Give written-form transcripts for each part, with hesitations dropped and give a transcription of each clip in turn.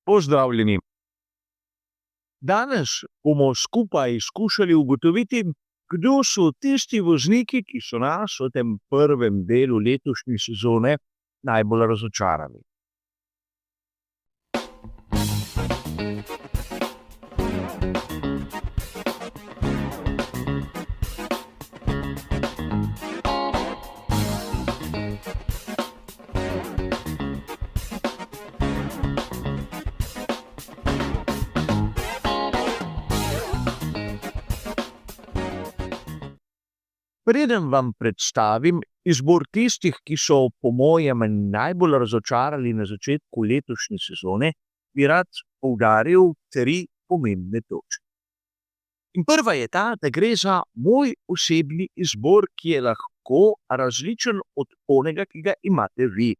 Pozdravljeni. Danes bomo skupaj skušali ugotoviti, kdo so tisti vozniki, ki so nas v tem prvem delu letošnje sezone najbolj razočarali. Preden vam predstavim izbor tistih, ki so po mojem najbolj razočarali na začetku letošnje sezone, bi rad poudaril 3 pomembne točke. In prva je ta, da gre za moj osebni izbor, ki je lahko različen od onega, ki ga imate vi.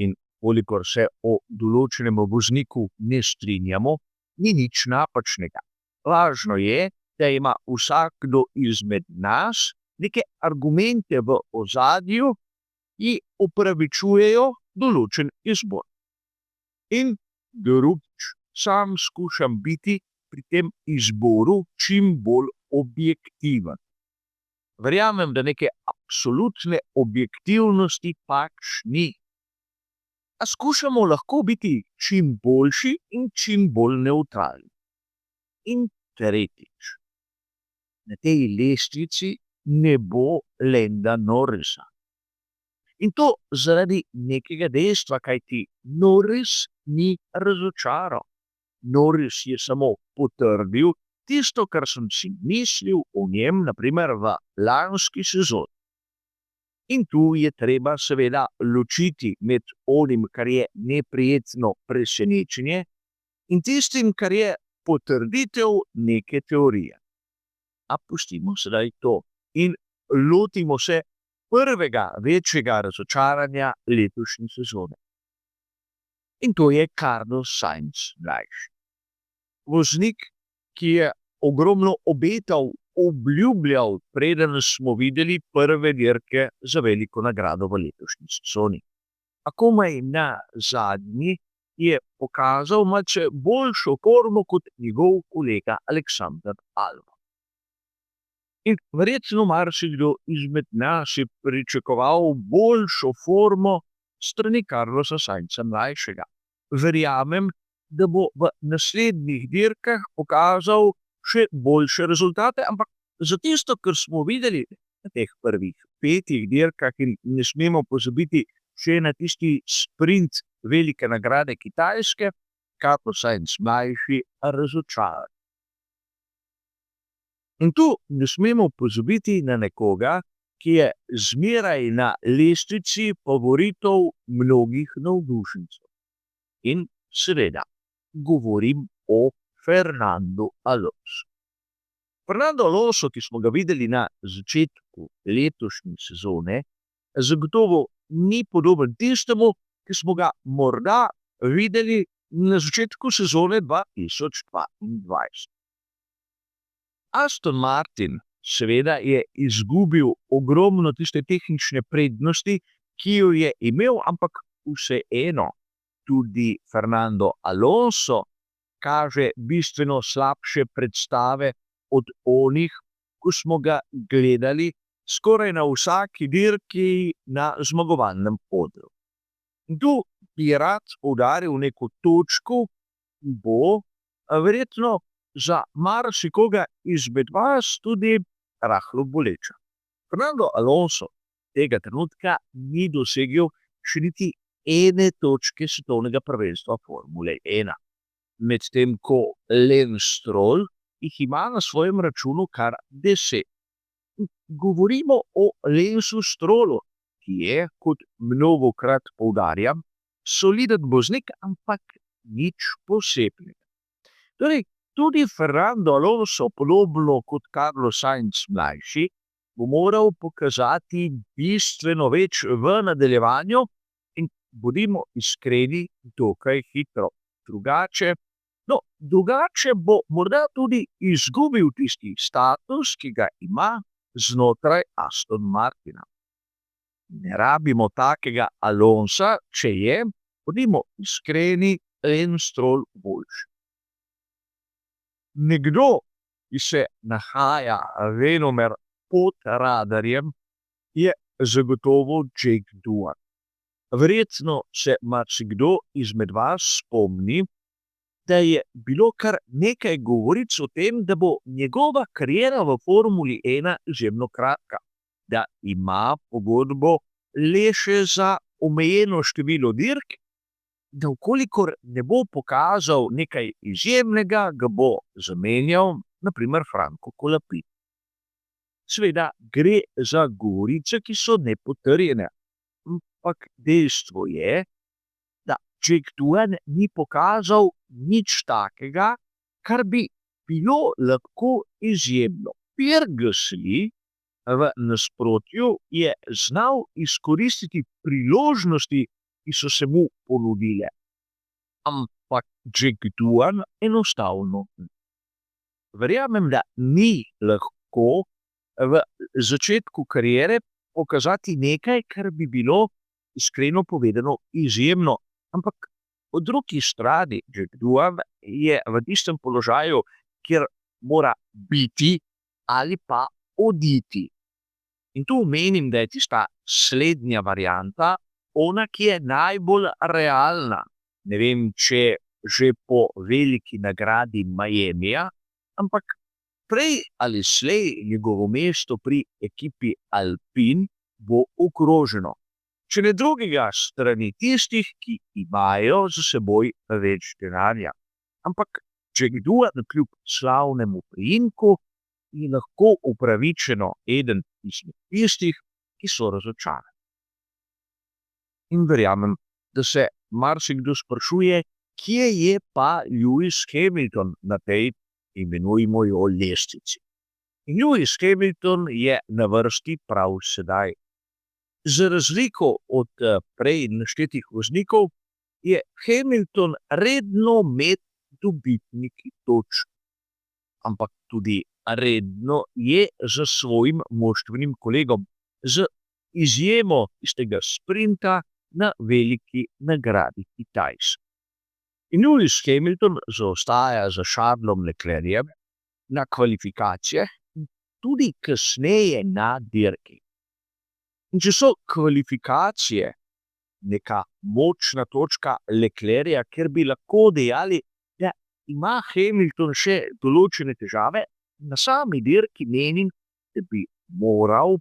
In kolikor se o določenem vozniku ne strinjamo, ni nič napačnega. Važno je, da ima vsakdo izmed nas neke argumente v ozadju, ki opravičujejo določen izbor. In drugič, sam skušam biti pri tem izboru čim bolj objektiven. Verjamem, da neke absolutne objektivnosti pač ni. A skušamo lahko biti čim boljši in čim bolj nevtralni. In tretjič, na tej lestvici ne bo Landa Norrisa. In to zaradi nekega dejstva, kajti Norris ni razočaral. Norris je samo potrdil tisto, kar sem si mislil o njem, na primer v lanski sezoni. In tu je treba seveda ločiti med onim, kar je neprijetno presenečenje, in tistim, kar je potrditev neke teorije. A pustimo sedaj to in lotimo se prvega večjega razočaranja letošnje sezone. In to je Carlos Sainz mlajši. Voznik, ki je ogromno obetal, obljubljal, preden smo videli prve dirke za veliko nagrado v letošnji sezoni. A komaj na zadnji je pokazal malce boljšo formo kot njegov kolega Alexander Albon. In verjetno marsikdo izmed nas je pričakoval boljšo formo strani Carlosa Sainza mlajšega. Verjamem, da bo v naslednjih dirkah pokazal še boljše rezultate, ampak za tisto, kar smo videli na teh prvih 5 dirkah, in ne smemo pozabiti še na tisti sprint velike nagrade Kitajske, Carlos Sainz mlajši razočaran. In tu ne smemo pozabiti na nekoga, ki je zmeraj na lestvici favoritov mnogih navdušencev. In seveda govorim o Fernandu Alonso. Fernando Alonso, ki smo ga videli na začetku letošnje sezone, zagotovo ni podoben tistemu, ki smo ga morda videli na začetku sezone 2022. Aston Martin seveda je izgubil ogromno tiste tehnične prednosti, ki jo je imel, ampak vseeno tudi Fernando Alonso kaže bistveno slabše predstave od onih, ko smo ga gledali skoraj na vsaki dirki na zmagovalnem odru. In tu bi rad poudaril neko točko, ki bo verjetno za marsikoga izmed vas tudi rahlo boleča. Fernando Alonso tega trenutka ni dosegel še niti ene točke svetovnega prvenstva Formule 1. Medtem ko Lance Stroll jih ima na svojem računu kar 10. Govorimo o Lanceu Strollu, ki je, kot mnogokrat poudarjam, soliden voznik, ampak nič posebnega. Torej, tudi Fernando Alonso, podobno kot Carlos Sainz mlajši, bo moral pokazati bistveno več v nadaljevanju in bodimo iskreni, dokaj hitro. Drugače bo morda tudi izgubil tisti status, ki ga ima znotraj Aston Martina. Ne rabimo takega Alonsa, če je, bodimo iskreni, en strol boljši. Nekdo, ki se nahaja venomer pod radarjem, je zagotovo Jake Doohan. Verjetno se marsikdo izmed vas spomni, da je bilo kar nekaj govoric o tem, da bo njegova kariera v Formuli 1 izjemno kratka, da ima pogodbo le še za omejeno število dirk, da vkolikor ne bo pokazal nekaj izjemnega, ga bo zamenjal, na primer Franco Colapinto. Seveda gre za govorice, ki so nepotrjene, ampak dejstvo je, da Jake Doohan ni pokazal nič takega, kar bi bilo lahko izjemno. Pierre Gasly v nasprotju je znal izkoristiti priložnosti, ki so se mu ponudile. Ampak Jake Doohan enostavno ni. Verjamem, da ni lahko v začetku kariere pokazati nekaj, kar bi bilo iskreno povedano izjemno. Ampak po drugi strani Jake Doohan je v tistem položaju, kjer mora biti ali pa oditi. In tu menim, da je tista slednja varianta ona, ki je najbolj realna. Ne vem, če že po veliki nagradi Miamija, ampak prej ali slej njegovo mesto pri ekipi Alpine bo ogroženo. Če ne drugega strani tistih, ki imajo za seboj več denarja. Ampak Jake Doohan kljub slavnemu priimku je lahko upravičeno eden izmed tistih, ki so razočarani. In verjamem, da se marsikdo sprašuje, kje je pa Lewis Hamilton na tej, imenujmo jo, lestvici. In Lewis Hamilton je na vrsti prav sedaj. Za razliko od prej naštetih voznikov je Hamilton redno med dobitniki točk. Ampak tudi redno je za svojim moštvenim kolegom, z izjemo tistega sprinta na veliki nagradi Kitajske. In Lewis Hamilton zaostaja za Charlesom Leclercem na kvalifikacijah in tudi kasneje na dirki. In če so kvalifikacije neka močna točka Leclerca, ker bi lahko dejali, da ima Hamilton še določene težave, na sami dirki menim, da bi moral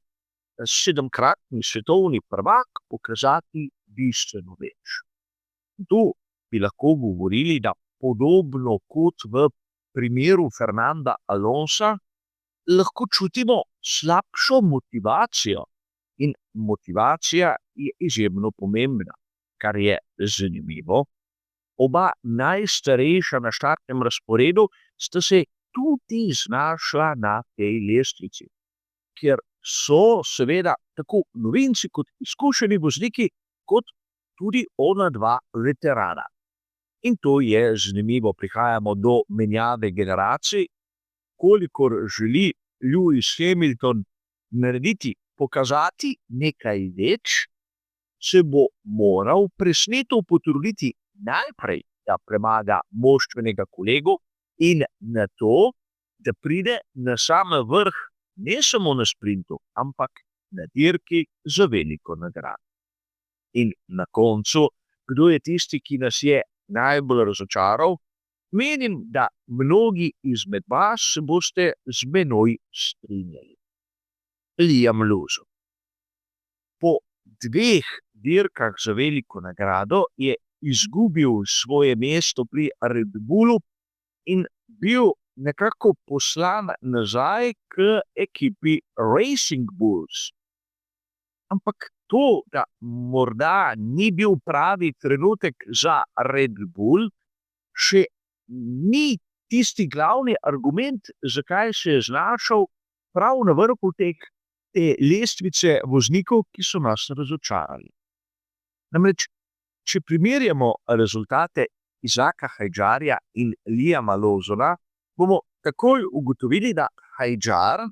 7-kratni svetovni prvak pokazati bistveno več. Tu bi lahko govorili, da podobno kot v primeru Fernanda Alonsa, lahko čutimo slabšo motivacijo. In motivacija je izjemno pomembna, kar je zanimivo. Oba najstarejša na štartnem razporedu sta se tudi znašla na tej lestvici, kjer so seveda tako novinci kot izkušeni vozniki, kot tudi ona dva veterana. In to je zanimivo, prihajamo do menjave generacij. Kolikor želi Lewis Hamilton narediti, pokazati nekaj več, se bo moral presneto potruditi najprej, da premaga moštvenega kolego in nato, da pride na sam vrh, ne samo na sprintu, ampak na dirki za veliko nagrado. In na koncu, kdo je tisti, ki nas je najbolj razočaral? Menim, da mnogi izmed vas se boste z menoj strinjali. Liam Lawson. Po 2 dirkah za veliko nagrado je izgubil svoje mesto pri Red Bullu in bil nekako poslan nazaj k ekipi Racing Bulls. Ampak to, da morda ni bil pravi trenutek za Red Bull, še ni tisti glavni argument, zakaj se je znašel prav na vrhu te lestvice voznikov, ki so nas razočarali. Namreč, če primerjamo rezultate Izaka Hajdžarja in Liama Lawsona, bomo takoj ugotovili, da Hajdžar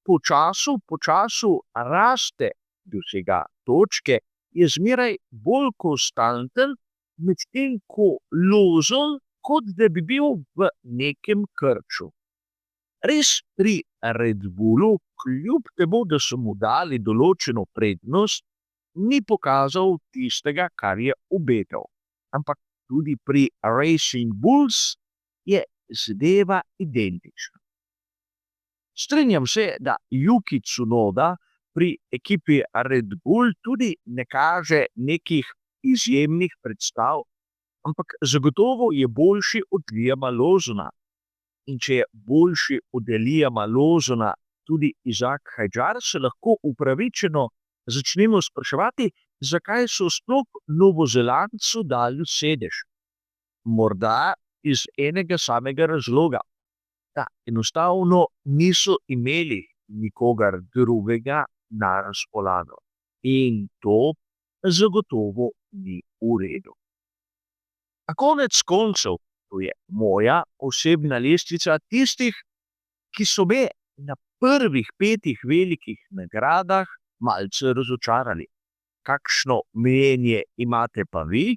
po času raste, dosega točke, je zmeraj bolj konstanten, medtem ko Lozl, kot da bi bil v nekem krču. Res pri Red Bullu, kljub temu, da so mu dali določeno prednost, ni pokazal tistega, kar je obetal. Ampak tudi pri Racing Bulls je zadeva identična. Strinjam se, da Yuki Tsunoda pri ekipi Red Bull tudi ne kaže nekih izjemnih predstav, ampak zagotovo je boljši od Liama Lawsona. In če je boljši od Liama Lawsona tudi Izak Hadjar, se lahko upravičeno začnemo spraševati, zakaj so sploh Novozelandcu dali sedež. Morda iz enega samega razloga, da enostavno niso imeli nikogar drugega na razpolago. In to zagotovo ni v redu. A konec koncev, to je moja osebna lestvica tistih, ki so me na prvih 5 velikih nagradah malce razočarali. Kakšno mnenje imate pa vi,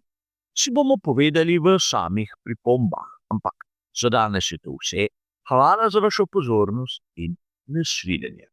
si bomo povedali v samih pripombah. Ampak za danes je to vse. Hvala za vašo pozornost in nasvidenje.